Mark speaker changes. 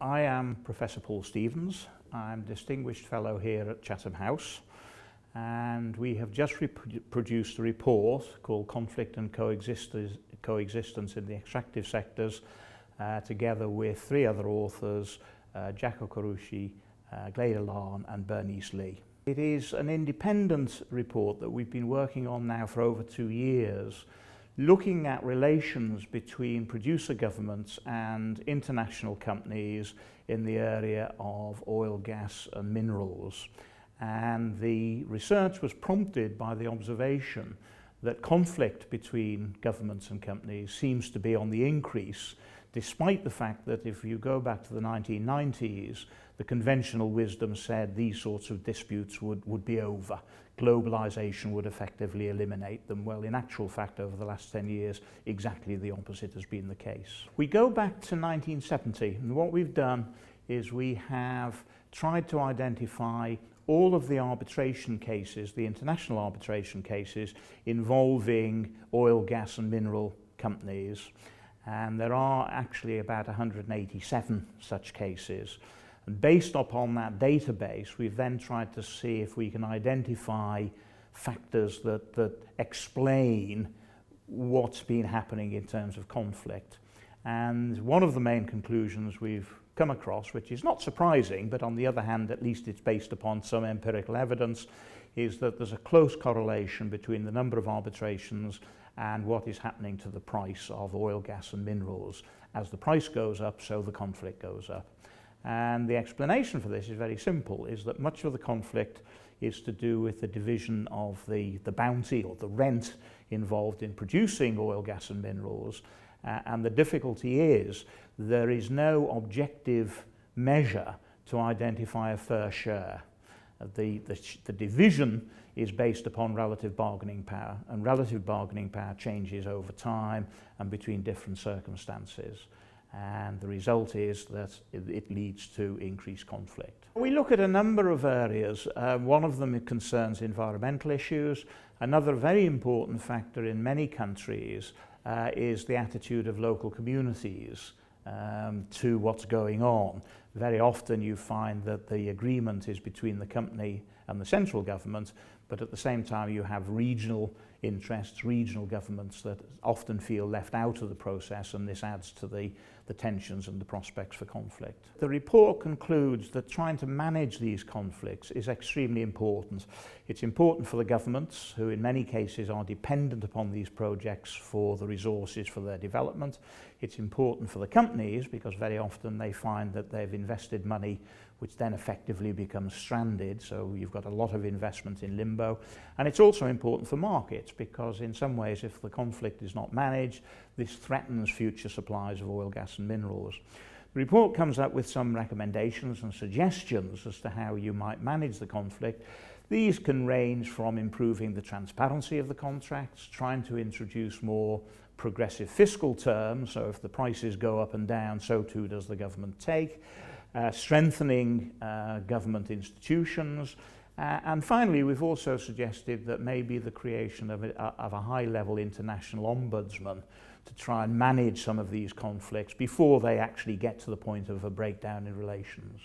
Speaker 1: I am Professor Paul Stevens. I'm Distinguished Fellow here at Chatham House, and we have just produced a report called Conflict and Coexistence in the Extractive Sectors, together with three other authors, Jaco Carucci, Gleda Larn and Bernice Lee. It is an independent report that we've been working on now for over 2 years, looking at relations between producer governments and international companies in the area of oil, gas and minerals. And the research was prompted by the observation that conflict between governments and companies seems to be on the increase, despite the fact that if you go back to the 1990s, the conventional wisdom said these sorts of disputes would be over. Globalization would effectively eliminate them. Well, in actual fact, over the last 10 years, exactly the opposite has been the case. We go back to 1970, and what we've done is we have tried to identify all of the arbitration cases, the international arbitration cases, involving oil, gas and mineral companies. And there are actually about 187 such cases. And based upon that database, we've then tried to see if we can identify factors that explain what's been happening in terms of conflict. And one of the main conclusions we've come across, which is not surprising, but on the other hand, at least it's based upon some empirical evidence, is that there's a close correlation between the number of arbitrations and what is happening to the price of oil, gas and minerals. As the price goes up, so the conflict goes up. And the explanation for this is very simple, is that much of the conflict is to do with the division of the bounty or the rent involved in producing oil, gas and minerals. And the difficulty is there is no objective measure to identify a fair share. The division is based upon relative bargaining power, and relative bargaining power changes over time and between different circumstances. And the result is that it leads to increased conflict. We look at a number of areas. One of them concerns environmental issues. Another very important factor in many countries is the attitude of local communities to what's going on. Very often you find that the agreement is between the company and the central government, but at the same time you have regional interests, regional governments that often feel left out of the process, and this adds to the tensions and the prospects for conflict. The report concludes that trying to manage these conflicts is extremely important. It's important for the governments, who in many cases are dependent upon these projects for the resources for their development. It's important for the companies because very often they find that they've invested money which then effectively becomes stranded, so you've got a lot of investment in limbo. And it's also important for markets because in some ways if the conflict is not managed, this threatens future supplies of oil, gas and minerals. The report comes up with some recommendations and suggestions as to how you might manage the conflict. These can range from improving the transparency of the contracts, trying to introduce more progressive fiscal terms, so if the prices go up and down, so too does the government take, strengthening government institutions, and finally we've also suggested that maybe the creation of a high-level international ombudsman to try and manage some of these conflicts before they actually get to the point of a breakdown in relations.